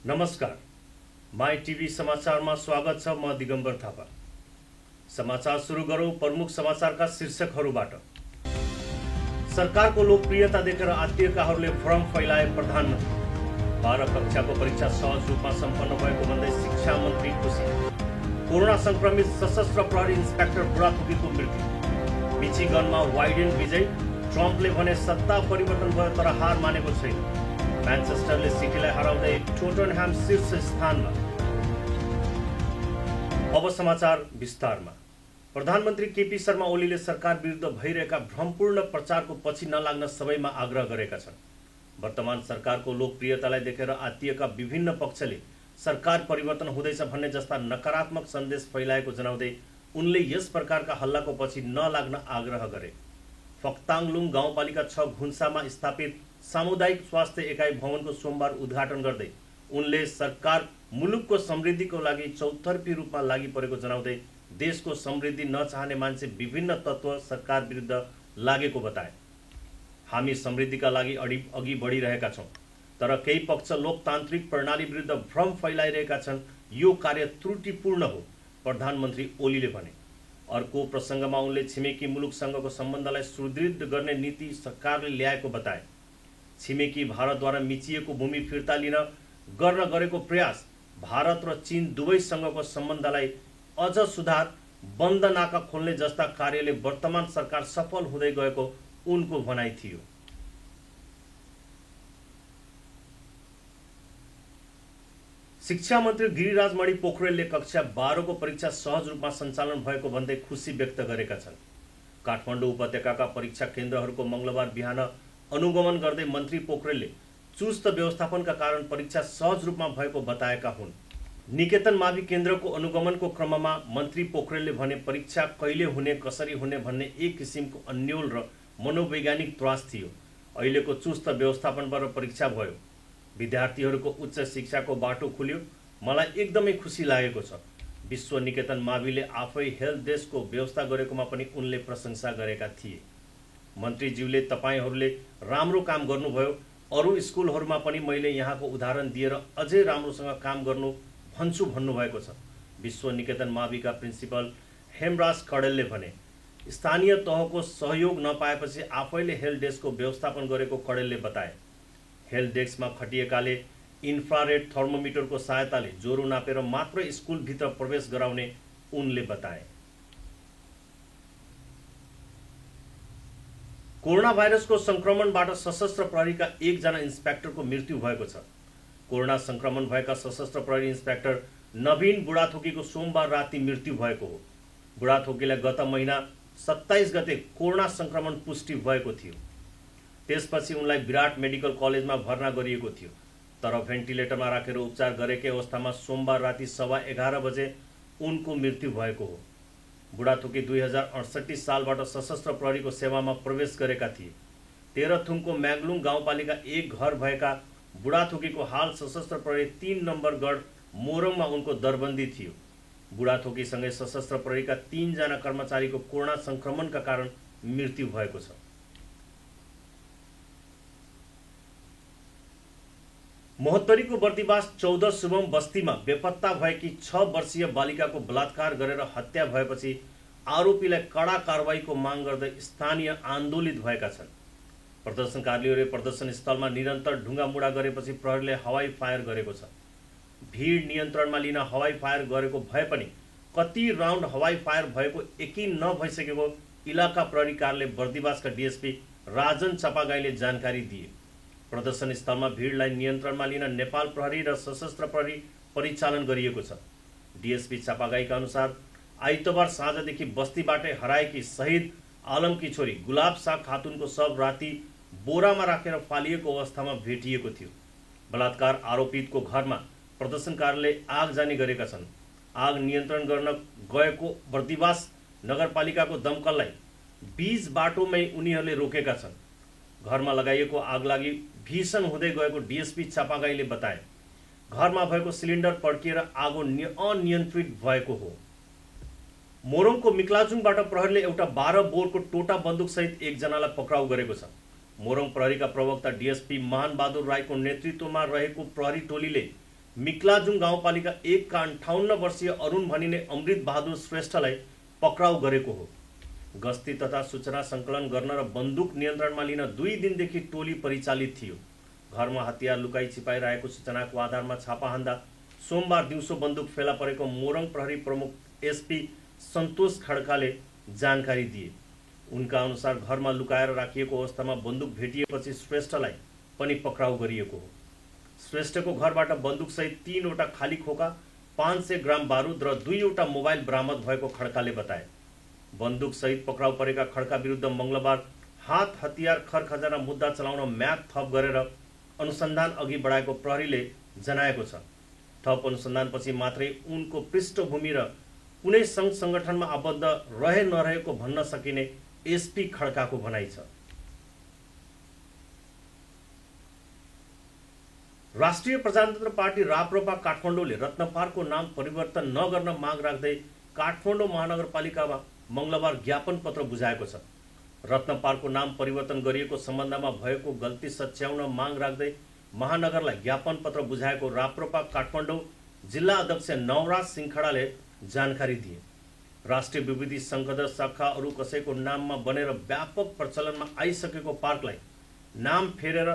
नमस्कार, my TV समाचारमा स्वागत छ। म दिगम्बर थापा। समाचार सुरु गरौँ प्रमुख समाचारका शीर्षकहरूबाट। सरकारको लोकप्रियता देखेर आत्मीयकाहरूले फर्म फैलाए प्रधानमन्त्री। 12 कक्षाको परीक्षा सहज रूपमा सम्पन्न भएको भन्दै शिक्षा मन्त्री खुसी। कोरोना संक्रमित सशस्त्र प्रहरी इन्स्पेक्टर बुढाथोकीको मृत्यु। मिचिगनमा वाइडेन विजय। ट्रम्पले भने सत्ता परिवर्तन भयो तर हार मानेको छैन। म्यान्चेस्टरले सिटीलाई हराउँदै टोटनह्याम शीर्ष स्थानमा। अब समाचार विस्तारमा। प्रधानमन्त्री केपी शर्मा ओलीले सरकार विरुद्ध भइरहेका भ्रमपूर्ण प्रचारको पछि नलाग्न सबैमा आग्रह गरेका छन्। वर्तमान सरकारको लोकप्रियतालाई देखेर आत्मीयका विभिन्न पक्षले सरकार परिवर्तन हुँदैछ भन्ने जस्ता नकारात्मक सन्देश फैलाएको जनाउँदै उनले यस प्रकारका हल्लाको पछि नलाग्न आग्रह गरे। फक्ताङलुङ गाउँपालिका 6 घुन्सामा स्थापित सामुदायिक स्वास्थ्य एकाइ भवनको सोमबार उद्घाटन गर्दै उनले सरकार मुलुकको समृद्धिको लागि चौतर्फी रूपमा लागि परेको जनाउँदै देशको समृद्धि नचाहने मान्छे विभिन्न तत्त्व सरकार विरुद्ध लागेको बताए। हामी समृद्धिका लागि अघि बढिरहेका छौँ, तर केही पक्ष लोकतान्त्रिक प्रणाली विरुद्ध भ्रम फैलाइरहेका छन्। यो कार्य त्रुटिपूर्ण हो, प्रधानमन्त्री ओलीले भने। अर्को प्रसङ्गमा उनले छिमेकी मुलुकसँगको सम्बन्धलाई सुदृढ गर्ने नीति सरकारले ल्याएको बताए। छिमेकी भारतद्वारा मिचिएको भूमि फिर्ता लिन गर्न गरेको प्रयास, भारत र चीन दुवैसँगको सम्बन्धलाई अझ सुधार, बन्द नाका खोल्ने जस्ता कार्यले वर्तमान सरकार सफल हुँदै गएको उनको भनाइ थियो। शिक्षा मन्त्री गिरिराज मणि पोखरेलले कक्षा 12 को परीक्षा सहज रूपमा सञ्चालन भएको भन्दै खुसी व्यक्त गरेका छन्। काठमाडौँ उपत्यकाका परीक्षा केन्द्रहरूको मंगलबार बिहान अनुगमन गर्दै मन्त्री पोखरेलले चुस्त व्यवस्थापनका कारण परीक्षा सहज रूपमा भएको बताएका हुन्। निकेतन मावि केन्द्रको अनुगमनको क्रममा मन्त्री पोखरेलले भने परीक्षा कहिले हुने, कसरी हुने भन्ने एक किसिमको अन्योल र मनोवैज्ञानिक त्रास थियो। अहिलेको चुस्त व्यवस्थापनबाट परीक्षा भयो, विद्यार्थीहरूको उच्च शिक्षाको बाटो खुल्यो। मलाई एकदमै खुसी लागेको छ। विश्व निकेतन माविले आफै हेल्थ डेस्कको व्यवस्था गरेकोमा पनि उनले प्रशंसा गरेका थिए। मन्त्रीज्यूले तपाईहरूले राम्रो काम गर्नुभयो, अरू स्कुलहरूमा पनि मैले यहाँको उदाहरण दिएर अझै राम्रोसँग काम गर्नु भन्छु भन्नुभएको छ। विश्व निकेतन माविका प्रिन्सिपल हेमराज खडेलले भने स्थानीय तहको सहयोग नपाएपछि आफैले हेल्थ डेस्कको व्यवस्थापन गरेको खडेलले बताए। हेल्थ डेस्कमा खटिएकाले इन्फ्रारेड थर्मोमिटरको सहायताले ज्वरो नापेर मात्र स्कुलभित्र प्रवेश गराउने उनले बताए। कोरोना भाइरसको संक्रमणबाट सशस्त्र प्रहरीका 1 जना इन्स्पेक्टरको मृत्यु भएको छ। कोरोना संक्रमण भएका सशस्त्र प्रहरी इन्स्पेक्टर नवीन बुढाथोकीको सोमबार राति मृत्यु भएको हो। बुढाथोकीलाई गत महिना 27 गते कोरोना संक्रमण पुष्टि भएको थियो। त्यसपछि उनलाई विराट मेडिकल कलेजमा भर्ना गरिएको थियो, तर भेन्टिलेटरमा राखेर उपचार गरेकै अवस्थामा सोमबार राति 11:15 बजे उनको मृत्यु भएको हो। बुढाथोकी 2068 सालबाट सशस्त्र प्रहरीको सेवामा प्रवेश गरेका थिए। तेह्रथुमको म्याग्लुङ गाउँपालिका 1 घर भएका बुढाथोकीको हाल सशस्त्र प्रहरी 3 नम्बर गढ मोरङमा उनको दरबन्दी थियो। बुढाथोकीसँगै सशस्त्र प्रहरीका 3 जना कर्मचारीको कोरोना संक्रमणका कारण मृत्यु भएको छ। महोत्तरीको बर्दिवास 14 शुभम बस्तीमा बेपत्ता भएकी 6 वर्षीय बालिकाको बलात्कार गरेर हत्या भएपछि आरोपीलाई कडा कारबाहीको माग गर्दै स्थानीय आन्दोलित भएका छन्। प्रदर्शनकारीहरूले प्रदर्शन स्थलमा निरन्तर ढुङ्गामुढा गरेपछि प्रहरीले हवाई फायर गरेको छ। भीड नियन्त्रणमा लिन हवाई फायर गरेको भए पनि कति राउन्ड हवाई फायर भएको यकिन नभइसकेको इलाका प्रहरी कार्यालय बर्दिवासका डीएसपी राजन चपागाईले जानकारी दिए। प्रदर्शन स्थलमा भीडलाई नियन्त्रणमा लिन नेपाल प्रहरी र सशस्त्र प्रहरी परिचालन गरिएको छ। डीएसपी चपागाईका अनुसार आइतबार साँझदेखि बस्तीबाटै हराएकी शहीद आलमकी छोरी गुलाब शाह खातुनको शव राति बोरामा राखेर फालिएको अवस्थामा भेटिएको थियो। बलात्कार आरोपितको घरमा प्रदर्शनकारीले आग जाने गरेका छन्। आग नियन्त्रण गर्न गएको बर्दिवास नगरपालिकाको दमकललाई बीच बाटोमै उनीहरूले रोकेका छन्। घरमा लगाइएको आगलागी भीषण हुँदै गएको डीएसपी चपागाईले बताए। घरमा भएको सिलिन्डर पड्किएर आगो अनियन्त्रित भएको हो। मोरङको मिक्लाजुङबाट प्रहरीले एउटा 12 बोरको टोटा बन्दुकसहित 1 जनालाई पक्राउ गरेको छ। मोरङ प्रहरीका प्रवक्ता डीएसपी महान बहादुर राईको नेतृत्वमा रहेको प्रहरी टोलीले मिक्लाजुङ गाउँपालिका 1 का 58 वर्षीय अरुण भनिने अमृत बहादुर श्रेष्ठलाई पक्राउ गरेको हो। गस्ती तथा सूचना सङ्कलन गर्न र बन्दुक नियन्त्रणमा लिन 2 दिनदेखि टोली परिचालित थियो। घरमा हतियार लुकाई छिपाइरहेको सूचनाको आधारमा छापा हान्दा सोमबार दिउँसो बन्दुक फेला परेको मोरङ प्रहरी प्रमुख एसपी सन्तोष खड्काले जानकारी दिए। उनका अनुसार घरमा लुकाएर राखिएको अवस्थामा बन्दुक भेटिएपछि श्रेष्ठलाई पनि पक्राउ गरिएको हो। श्रेष्ठको घरबाट बन्दुकसहित 3 वटा खाली खोका, 500 ग्राम बारुद र 2 वटा मोबाइल बरामद भएको खड्काले बताए। बन्दुक सहित पक्राउ परेका खड्का विरुद्ध मंगलबार हात हतियार खर खजाना मुद्दा चलाउन म्याद थप गरेर अनुसन्धान अघि बढाएको प्रहरीले जनाएको छ। थप अनुसन्धानपछि मात्रै उनको पृष्ठभूमि र कुनै सङ्घ सङ्गठनमा आबद्ध रहे नरहेको भन्न सकिने एसपी खड्काको भनाइ छ। राष्ट्रिय प्रजातन्त्र पार्टी राप्रपा काठमाडौँले रत्नपारको नाम परिवर्तन नगर्न माग राख्दै काठमाडौँ महानगरपालिकामा मंगलबार ज्ञापन पत्र बुझाएको छ। रत्नपारको नाम परिवर्तन गरिएको सम्बन्धमा भएको गल्ती सच्याउन माग राख्दै महानगरलाई ज्ञापन पत्र बुझाएको राप्रपा काठमाडौँ जिल्ला अध्यक्ष नवराज सिंहखडाले जानकारी दिए। राष्ट्रिय विविधि संघद शाखा अरू कसैको नाममा बनेर व्यापक प्रचलनमा आइसकेको पार्कलाई नाम फेरेर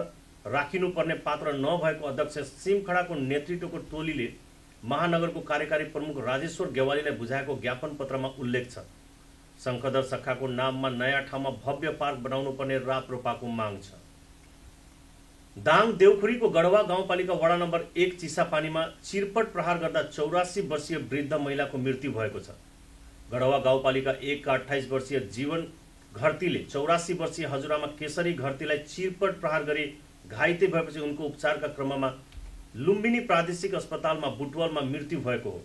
राखिनुपर्ने पात्र नभएको अध्यक्ष सिंहखडाको नेतृत्वको टोलीले महानगरको कार्यकारी प्रमुख राजेश्वर गेवालीलाई बुझाएको ज्ञापन पत्रमा उल्लेख छ। शङ्खदर शाखाको नाममा नयाँ ठाउँमा भव्य पार्क बनाउनुपर्ने राप्रपाको माग छ। दाङ देउखुरीको गढवा गाउँपालिका वडा नम्बर 1 चिसापानीमा चिरपट प्रहार गर्दा 84 वर्षीय वृद्ध महिलाको मृत्यु भएको छ। गढवा गाउँपालिका 1 का 28 वर्षीय जीवन घरतीले 84 वर्षीय हजुरआमा केशरी घरतीलाई चिरपट प्रहार गरी घाइते भएपछि उनको उपचारका क्रममा लुम्बिनी प्रादेशिक अस्पतालमा बुटवलमा मृत्यु भएको हो।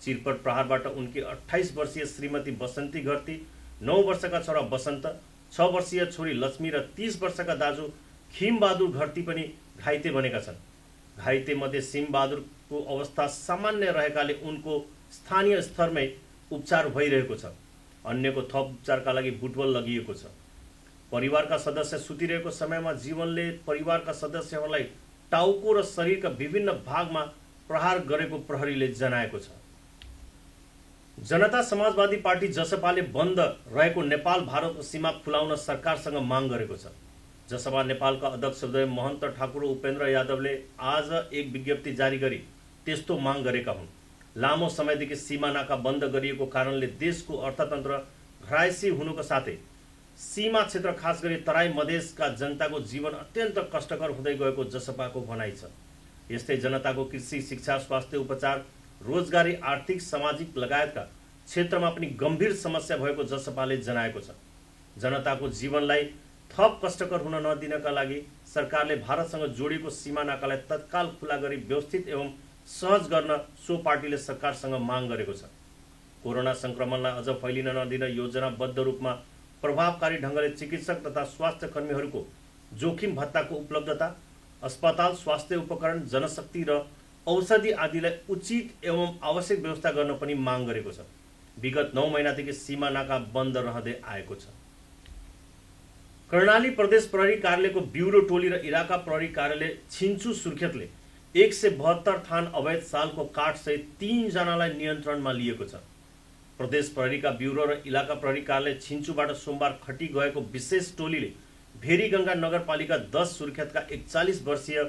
चिरपट प्रहारबाट उनकी 28 वर्षीय श्रीमती बसन्ती घरती, 9 वर्षका छोरा बसन्त, 6 वर्षीय छोरी लक्ष्मी र 30 वर्षका दाजु खिमबहादुर घरती पनि घाइते बनेका छन्। घाइते मध्ये सिंहबहादुरको अवस्था सामान्य रहेकाले उनको स्थानीय स्तरमै उपचार भइरहेको छ। अन्यको थप उपचारका लागि बुटवल लगिएको छ। परिवारका सदस्य सुतिरहेको समयमा जीवनले परिवारका सदस्यहरूलाई टाउको र शरीरका विभिन्न भागमा प्रहार गरेको प्रहरीले जनाएको छ। जनता समाजवादी पार्टी जसपाले बन्द रहेको नेपाल भारतको सीमा खुलाउन सरकारसँग माग गरेको छ। जसपा नेपालका अध्यक्ष उदय महन्त ठाकुर उपेन्द्र यादवले आज एक विज्ञप्ति जारी गरी त्यस्तो माग गरेका हुन्। लामो समयदेखि सीमा नाका बन्द गरिएको कारणले देशको अर्थतन्त्र घरायसी हुनुको साथै सीमा क्षेत्र खास गरी तराई मधेसका जनताको जीवन अत्यन्त कष्टकर हुँदै गएको जसपाको भनाइ छ। यस्तै जनताको कृषि, शिक्षा, स्वास्थ्य, उपचार, रोजगारी, आर्थिक, सामाजिक लगायतका क्षेत्रमा पनि गम्भीर समस्या भएको जसपाले जनाएको छ। जनताको जीवनलाई थप कष्टकर हुन नदिनका लागि सरकारले भारतसँग जोडिएको सीमा नाकालाई तत्काल खुला गरी व्यवस्थित एवं सहज गर्न सो पार्टीले सरकारसँग माग गरेको छ। कोरोना संक्रमणलाई अझ फैलिन नदिन योजनाबद्ध रूपमा प्रभावकारी ढङ्गले चिकित्सक तथा स्वास्थ्य कर्मीहरूको जोखिम भत्ताको उपलब्धता, अस्पताल, स्वास्थ्य उपकरण, जनशक्ति र औषधि आदिलाई उचित एवं आवश्यक व्यवस्था गर्न पनि माग गरेको छ। विगत 9 महिनादेखि सीमा नाका बन्द रहँदै आएको छ। कर्णाली प्रदेश प्रहरी कार्यालयको ब्युरो टोली र इलाका प्रहरी कार्यालय छिन्चु सुर्खेतले 172 थान अवैध सालको काठ सहित 3 जनालाई नियन्त्रणमा लिएको छ। प्रदेश प्रहरीका ब्युरो र इलाका प्रहरी कार्यालय छिन्चुबाट सोमबार खटी गएको विशेष टोलीले भेरीगंगा नगरपालिका 10 सुर्खेतका 41 वर्षीय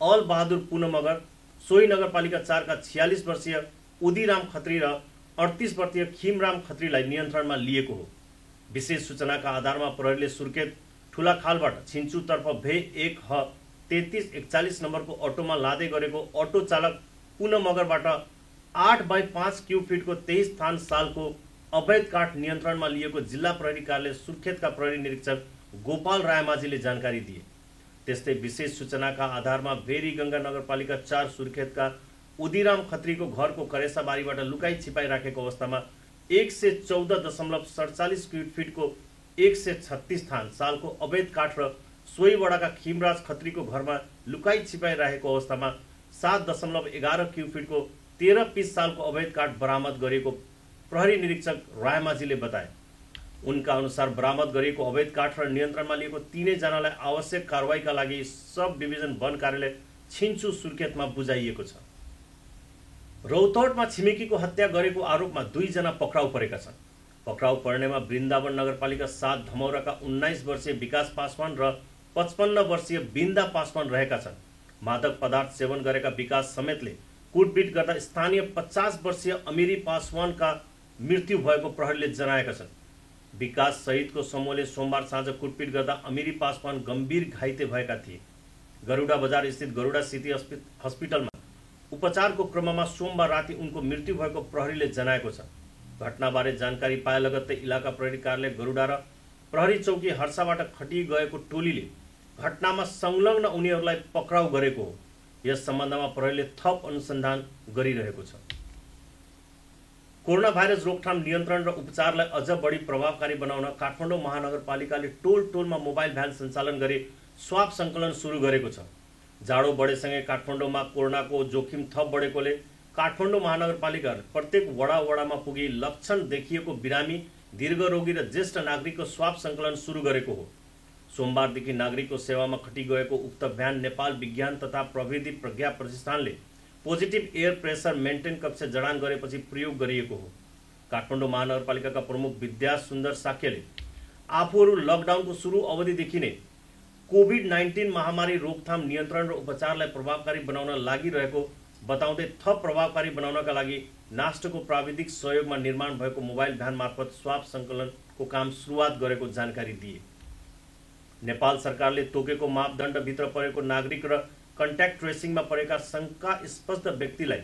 अल बहादुर पुन मगर, सोही नगरपालिका 4 का 46 वर्षीय उदीराम खत्री र 38 वर्षीय खिमराम खत्रीलाई नियन्त्रणमा लिएको हो। विशेष सूचनाका आधारमा प्रहरीले सुर्खेत ठुलाखालबाट छिन्चुतर्फ भे 1 ह 3341 नम्बरको अटोमा लाँदै गरेको अटो चालक पुन मगरबाट 8/5 क्युब फिटको 23 थान सालको अवैध काठ नियन्त्रणमा लिएको जिल्ला प्रहरी कार्यालय सुर्खेतका प्रहरी निरीक्षक गोपाल रायमाझीले जानकारी दिए। त्यस्तै विशेष सूचनाका आधारमा भेरीगंगा नगरपालिका 4 सुर्खेतका उदीराम खत्रीको घरको करेसाबारीबाट लुकाई छिपाई राखेको अवस्थामा 114.47 क्युब फिटको 136 थान सालको अवैध काठ र सोही वडाका खिमराज खत्रीको घरमा लुकाई छिपाई राखेको अवस्थामा 7.11 क्युब फिटको 13 पिस सालको अवैध काठ बरामद गरिएको प्रहरी निरीक्षक रायमाझीले बताए। उनका अनुसार बरामद गरिएको अवैध काठ र नियन्त्रणमा लिएको 3 जनालाई आवश्यक कारवाहीका लागि सब डिभिजन वन कार्यालय छिन्चु सुर्खेतमा बुझाइएको छ। रौतहटमा छिमेकीको हत्या गरेको आरोपमा 2 जना पक्राउ परेका छन्। पक्राउ पर्नेमा वृन्दावन नगरपालिका 7 धमौराका 19 वर्षीय विकास पासवान र 55 वर्षीय बिन्दा पासवान रहेका छन्। मादक पदार्थ सेवन गरेका विकास समेतले कुटपिट गर्दा स्थानीय 50 वर्षीय अमिरी पासवानका मृत्यु भएको प्रहरीले जनाएका छन्। विकास सहितको समूहले सोमबार साँझ कुटपिट गर्दा अमिरी पासवान गम्भीर घाइते भएका थिए। गरुडा बजार स्थित गरुडा सिटी हस्पिटलमा उपचारको क्रममा सोमबार राति उनको मृत्यु भएको प्रहरीले जनाएको छ। घटनाबारे जानकारी पाए लगत्तै इलाका प्रहरी कार्यालय गरुडा र प्रहरी चौकी हर्षाबाट खटिए गएको टोलीले घटनामा संलग्न उनीहरूलाई पक्राउ गरेको हो। यस सम्बन्धमा प्रहरीले थप अनुसन्धान गरिरहेको छ। कोरोना भाइरस रोकथाम नियन्त्रण र उपचारलाई अझ बढी प्रभावकारी बनाउन काठमाडौँ महानगरपालिकाले टोलमा मोबाइल भ्यान सञ्चालन गरी स्वाब सङ्कलन सुरु गरेको छ। जाडो बढेसँगै काठमाडौँमा कोरोनाको जोखिम थप बढेकोले काठमाडौँ महानगरपालिका प्रत्येक वडामा पुगी लक्षण देखिएको बिरामी, दीर्घरोगी र ज्येष्ठ नागरिकको स्वाब सङ्कलन सुरु गरेको हो। सोमबारदेखि नागरिकको सेवामा खटी गएको उक्त भ्यान नेपाल विज्ञान तथा प्रविधि प्रज्ञा प्रतिष्ठानले पोजिटिभ एयर प्रेसर मेन्टेन कक्ष जडान गरेपछि प्रयोग गरिएको हो। काठमाडौँ महानगरपालिकाका प्रमुख विद्या सुन्दर साक्यले आफूहरू लकडाउनको सुरु अवधिदेखि नै कोभिड-19 महामारी रोकथाम नियन्त्रण र उपचारलाई प्रभावकारी बनाउन लागिरहेको बताउँदै थप प्रभावकारी बनाउनका लागि नास्टको प्राविधिक सहयोगमा निर्माण भएको मोबाइल भ्यान मार्फत स्वाब सङ्कलनको काम सुरुवात गरेको जानकारी दिए। नेपाल सरकारले तोकेको मापदण्डभित्र परेको नागरिक र कन्ट्याक्ट ट्रेसिङमा परेका शङ्कास्पद व्यक्तिलाई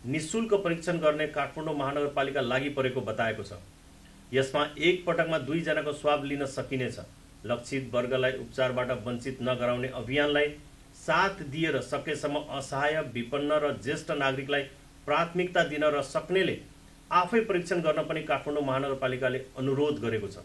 निःशुल्क परीक्षण गर्ने काठमाडौँ महानगरपालिका लागि परेको बताएको छ। यसमा एक पटकमा 2 जनाको स्वाब लिन सकिनेछ। लक्षित वर्गलाई उपचारबाट वञ्चित नगराउने अभियानलाई साथ दिएर सकेसम्म असहाय, विपन्न र ज्येष्ठ नागरिकलाई प्राथमिकता दिन र सक्नेले आफै परीक्षण गर्न पनि काठमाडौँ महानगरपालिकाले अनुरोध गरेको छ।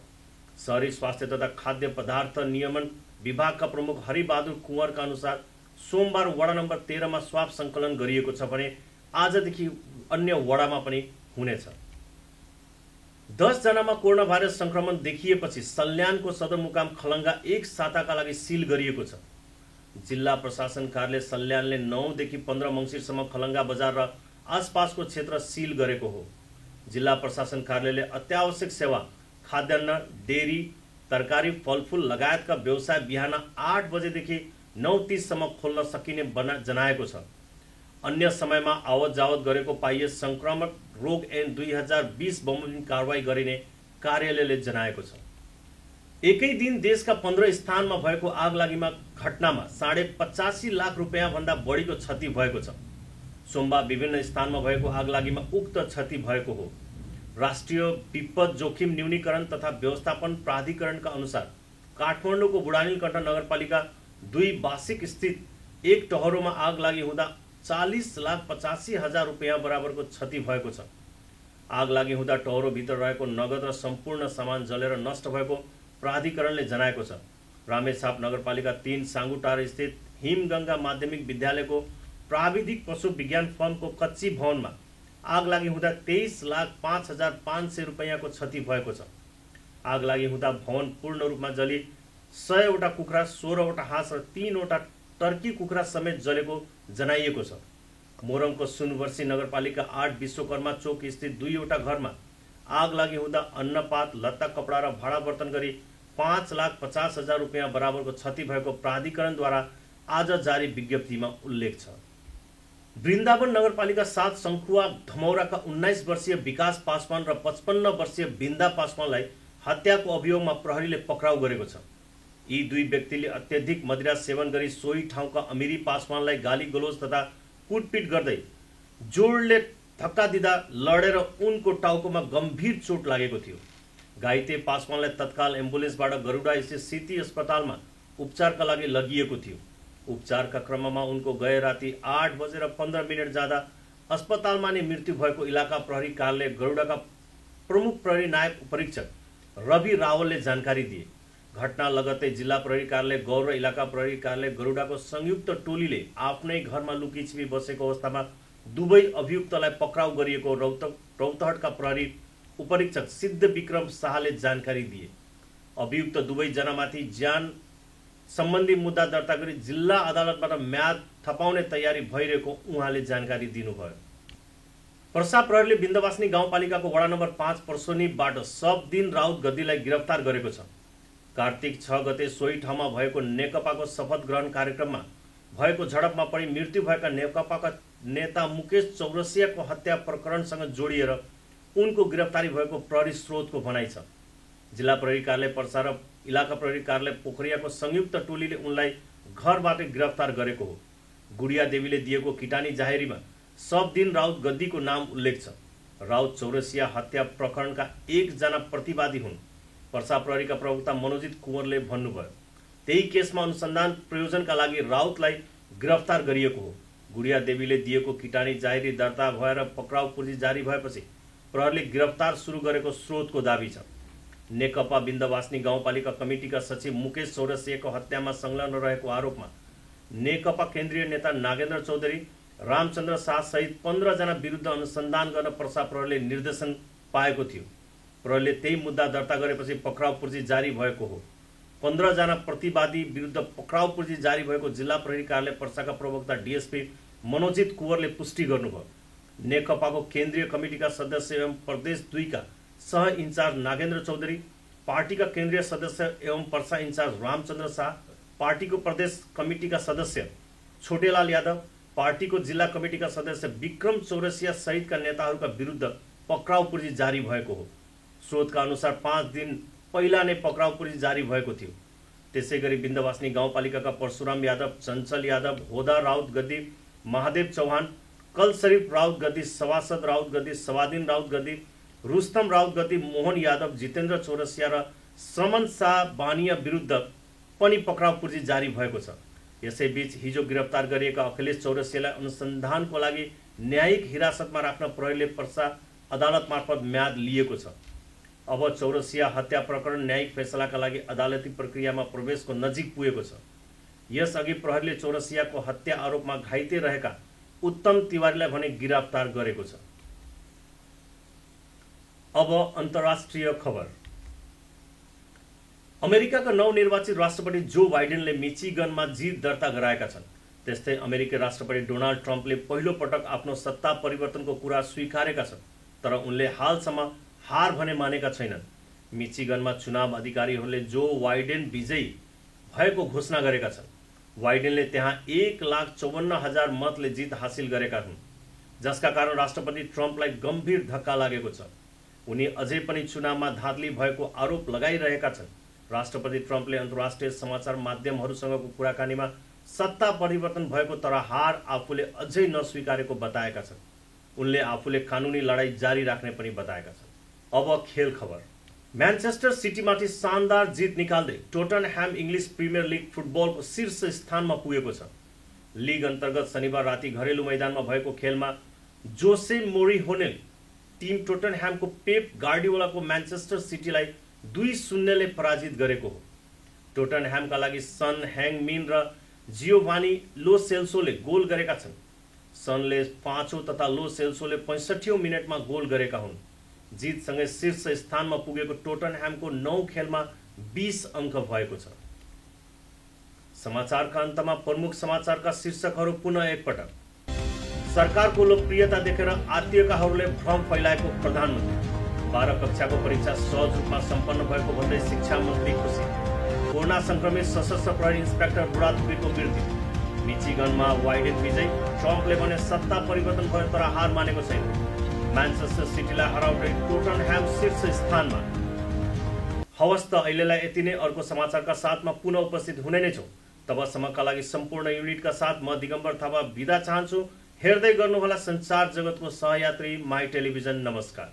शहरी स्वास्थ्य तथा खाद्य पदार्थ नियमन विभागका प्रमुख हरिबहादुर कुँवरका अनुसार सोमबार वडा नम्बर 13 मा स्वाब सङ्कलन गरिएको छ भने आजदेखि अन्य वडामा पनि हुनेछ। 10 जनामा कोरोना भाइरस संक्रमण देखिएपछि सल्यानको सदरमुकाम खलङ्गा एक साताका लागि सिल गरिएको छ। जिल्ला प्रशासन कार्यालय सल्यानले 9 देखि 15 मङ्सिरसम्म खलङ्गा बजार र आसपासको क्षेत्र सिल गरेको हो। जिल्ला प्रशासन कार्यालयले अत्यावश्यक सेवा, खाद्यान्न, डेरी, तरकारी, फलफुल लगायतका व्यवसाय बिहान 8 बजेदेखि 9:30 सम्म खोल्न सकिने जनाएको छ। अन्य समयमा आवत जावत गरेको पाइए संक्रामक रोग ऐन 2020 बमोजिम कारवाही गरिने कार्यालयले जनाएको छ। एकै दिन देशका 15 स्थानमा भएको आगलागीमा घटनामा 85.5 लाख रुपियाँ भन्दा बढीको क्षति भएको छ। सोमबार विभिन्न स्थानमा भएको आगलागीमा उक्त क्षति भएको हो। राष्ट्रिय विपद जोखिम न्यूनीकरण तथा व्यवस्थापन प्राधिकरणका अनुसार काठमाडौँको बुढानीलकण्ठ नगरपालिका 2 बासिक स्थित एक टहरोमा आग लागि हुँदा 40,85,000 रुपियाँ बराबरको क्षति भएको छ। आग लागि हुँदा टहरोभित्र रहेको नगद र सम्पूर्ण सामान जलेर नष्ट भएको प्राधिकरणले जनाएको छ। रामेछाप नगरपालिका 3 साङ्गुटार स्थित हिमगङ्गा माध्यमिक विद्यालयको प्राविधिक पशु विज्ञान फर्मको कच्ची भवनमा आग लागि हुँदा 23,05,500 रुपियाँको क्षति भएको छ। आग लागि हुँदा भवन पूर्ण रूपमा जली 100 वटा कुखुरा, 16 वटा हाँस र 3 वटा टर्की कुखुरा समेत जलेको जनाइएको छ। मोरङको सुनवर्सी नगरपालिका 8 विश्वकर्मा चोक स्थित 2 वटा घरमा आग लागि हुँदा अन्नपात, लत्ता, कपडा र भाडा बर्तन गरी 5,50,000 रुपियाँ बराबरको क्षति भएको प्राधिकरणद्वारा आज जारी विज्ञप्तिमा उल्लेख छ। वृन्दावन नगरपालिका 7 सङ्खुवा धमौराका 19 वर्षीय विकास पासवान र 55 वर्षीय बिन्दा पासवानलाई हत्याको अभियोगमा प्रहरीले पक्राउ गरेको छ। यी 2 व्यक्तिले अत्यधिक मदिरा सेवन गरी सोही ठाउँका अमिरी पासवानलाई गाली गलोज तथा कुटपिट गर्दै जोडले धक्का दिँदा लडेर उनको टाउकोमा गम्भीर चोट लागेको थियो। घाइते पासवानलाई तत्काल एम्बुलेन्सबाट गरुडा स्थित सिटी अस्पतालमा उपचारका लागि लगिएको थियो। उपचारका क्रममा उनको गए राति 8:15 जाँदा अस्पतालमा नै मृत्यु भएको इलाका प्रहरी कार्यालय गरुडाका प्रमुख प्रहरी नायक उपरीक्षक रवि रावलले जानकारी दिए। घटना लगत्तै जिल्ला प्रहरी कार्यालय गौर र इलाका प्रहरी कार्यालय गरुडाको संयुक्त टोलीले आफ्नै घरमा लुकीछिपी बसेको अवस्थामा दुवै अभियुक्तलाई पक्राउ गरिएको रौतहटका प्रहरी उपरीक्षक सिद्ध विक्रम शाहले जानकारी दिए। अभियुक्त दुवै जनामाथि ज्यान सम्बन्धी मुद्दा दर्ता गरी जिल्ला अदालतबाट म्याद थपाउने तयारी भइरहेको उहाँले जानकारी दिनुभयो। पर्सा प्रहरीले बिन्दवासनी गाउँपालिकाको वडा नम्बर 5 पर्सोनीबाट सब दिन राउत गद्दीलाई गिरफ्तार गरेको छ। कार्तिक 6 गते सोही ठाउँमा भएको नेकपाको शपथ ग्रहण कार्यक्रममा भएको झडपमा परि मृत्यु भएका नेकपाका नेता मुकेश चौरसियाको हत्या प्रकरणसँग जोडिएर उनको गिरफ्तारी भएको प्रहरी स्रोतको भनाइ छ। जिल्ला प्रहरी कार्यालय पर्सा र इलाका प्रहरी कार्यालय पोखरियाको संयुक्त टोलीले उनलाई घरबाट गिरफ्तार गरेको हो। गुडिया देवीले दिएको किटानी जाहेरीमा सब दिन राउत गद्दीको नाम उल्लेख छ। राउत चौरसिया हत्या प्रकरणका एकजना प्रतिवादी हुन्। पर्सा प्रहरीका प्रवक्ता मनोजित कुँवरले भन्नुभयो, त्यही केसमा अनुसन्धान प्रयोजनका लागि राउतलाई गिरफ्तार गरिएको हो। गुडिया देवीले दिएको किटानी जाहेरी दर्ता भएर पक्राउ पूर्जी जारी भएपछि प्रहरीले गिरफ्तार सुरु गरेको स्रोतको दाबी छ। नेकपा बिन्दवासनी गाउँपालिका कमिटीका सचिव मुकेश चौरसियाको हत्यामा संलग्न रहेको आरोपमा नेकपा केन्द्रीय नेता नागेन्द्र चौधरी, रामचन्द्र शाह सहित 15 जना विरुद्ध अनुसन्धान गर्न पर्सा प्रहरीले निर्देशन पाएको थियो। प्रहरीले त्यही मुद्दा दर्ता गरेपछि पक्राउ पूर्जी जारी भएको हो। 15 जना प्रतिवादी विरुद्ध पक्राउ पूर्जी जारी भएको जिल्ला प्रहरी कार्यालय पर्साका प्रवक्ता डीएसपी मनोजित कुँवरले पुष्टि गर्नुभयो। नेकपाको केन्द्रीय कमिटीका सदस्य एवं प्रदेश 2 का सह इन्चार्ज नागेन्द्र चौधरी, पार्टीका केन्द्रीय सदस्य एवं पर्सा इन्चार्ज रामचन्द्र शाह, पार्टीको प्रदेश कमिटीका सदस्य छोटेलाल यादव, पार्टीको जिल्ला कमिटीका सदस्य विक्रम चौरसिया सहितका नेताहरूका विरुद्ध पक्राउ पूर्जी जारी भएको हो। स्रोतका अनुसार 5 दिन पहिला नै पक्राउ पूर्जी जारी भएको थियो। त्यसैगरी बिन्दवासनी गाउँपालिकाका परशुराम यादव, चञ्चल यादव, होदा राउत गद्दी, महादेव चौहान, कल शरीफ राउत गद्दी, सभासद राउत गद्दी, सवादिन राउत गद्दी, रुस्तम राउत गद्दी, मोहन यादव, जितेन्द्र चौरसिया र श्रमण शाह बानिया विरुद्ध पनि पक्राउ पूर्जी जारी भएको छ। यसैबीच हिजो गिरफ्तार गरिएका अखिलेश चौरसियालाई अनुसन्धानको लागि न्यायिक हिरासतमा राख्न प्रहरीले पर्सा अदालत मार्फत म्याद लिएको छ। अब चौरसिया हत्या प्रकरण न्यायिक फैसलाका लागि अदालती प्रक्रियामा प्रवेशको नजिक पुगेको छ। यसअघि प्रहरीले चौरसियाको हत्या आरोपमा घाइते रहेका उत्तम तिवारीलाई भने गिरफ्तार गरेको छ। अब अन्तर्राष्ट्रिय खबर। अमेरिकाका नवनिर्वाचित राष्ट्रपति जो बाइडेनले मिचिगनमा जित दर्ता गराएका छन्। त्यस्तै अमेरिकी राष्ट्रपति डोनाल्ड ट्रम्पले पहिलो पटक आफ्नो सत्ता परिवर्तनको कुरा स्वीकारेका छन्, तर उनले हालसम्म हार भने मानेका छैनन्। मिचिगनमा चुनाव अधिकारीहरूले जो बाइडेन विजयी भएको घोषणा गरेका छन्। बाइडेनले त्यहाँ 1,54,000 मतले जित हासिल गरेका हुन्, जसका कारण राष्ट्रपति ट्रम्पलाई गम्भीर धक्का लागेको छ। उनी अझै पनि चुनावमा धाँधली भएको आरोप लगाइरहेका छन्। राष्ट्रपति ट्रम्पले अन्तर्राष्ट्रिय समाचार माध्यमहरूसँगको कुराकानीमा सत्ता परिवर्तन भएको तर हार आफूले अझै नस्वीकारेको बताएका छन्। उनले आफूले कानुनी लडाईँ जारी राख्ने पनि बताएका छन्। अब खेल खबर। म्यानचेस्टर सिटीमाथि शानदार जित निकाल्दै टोटनह्याम इङ्ग्लिस प्रिमियर लिग फुटबलको शीर्ष स्थानमा पुगेको छ। लिग अन्तर्गत शनिबार राति घरेलु मैदानमा भएको खेलमा जोसे मोरिहोले टिम टोटनह्यामको पेप गार्डियोलाको म्यानचेस्टर सिटीलाई 2-0 ले पराजित गरेको हो। टोटनह्यामका लागि सन हेङ-मिन र जियोभानी लो सेल्सोले गोल गरेका छन्। सनले 5औं तथा लो सेल्सोले 65औं मिनेटमा गोल गरेका हुन्। जितसँगै शीर्ष स्थानमा पुगेको टोटनह्यामको 9 खेलमा 20 अङ्क भएको छ। समाचारका अन्तमा प्रमुख समाचारका शीर्षकहरू पुनः एकपटक। सरकारको लोकप्रियता देखेर आत्तिएकाहरूले भ्रम फैलाएको प्रधानमन्त्री। 12 कक्षाको परीक्षा सहज रूपमा सम्पन्न भएको भन्दै शिक्षा मन्त्री खुसी। कोरोना संक्रमित सशस्त्र प्रहरी इन्स्पेक्टर बुढाथोकीको मृत्यु। मिचिगनमा बाइडेन विजय। ट्रम्पले भने सत्ता परिवर्तन भयो तर हार मानेको छैन। म्यानचेस्टर सिटीलाई हराउँदै टोटनह्याम शीर्ष स्थानमा। हवस् त अहिलेलाई यति नै। अर्को समाचारका साथमा पुनः उपस्थित हुने नै छौँ। तबसम्मका लागि सम्पूर्ण युनिटका साथ म दिगम्बर थापा बिदा चाहन्छु। हेर्दै गर्नुहोला संचार जगतको सहयात्री माई टेलिभिजन। नमस्कार।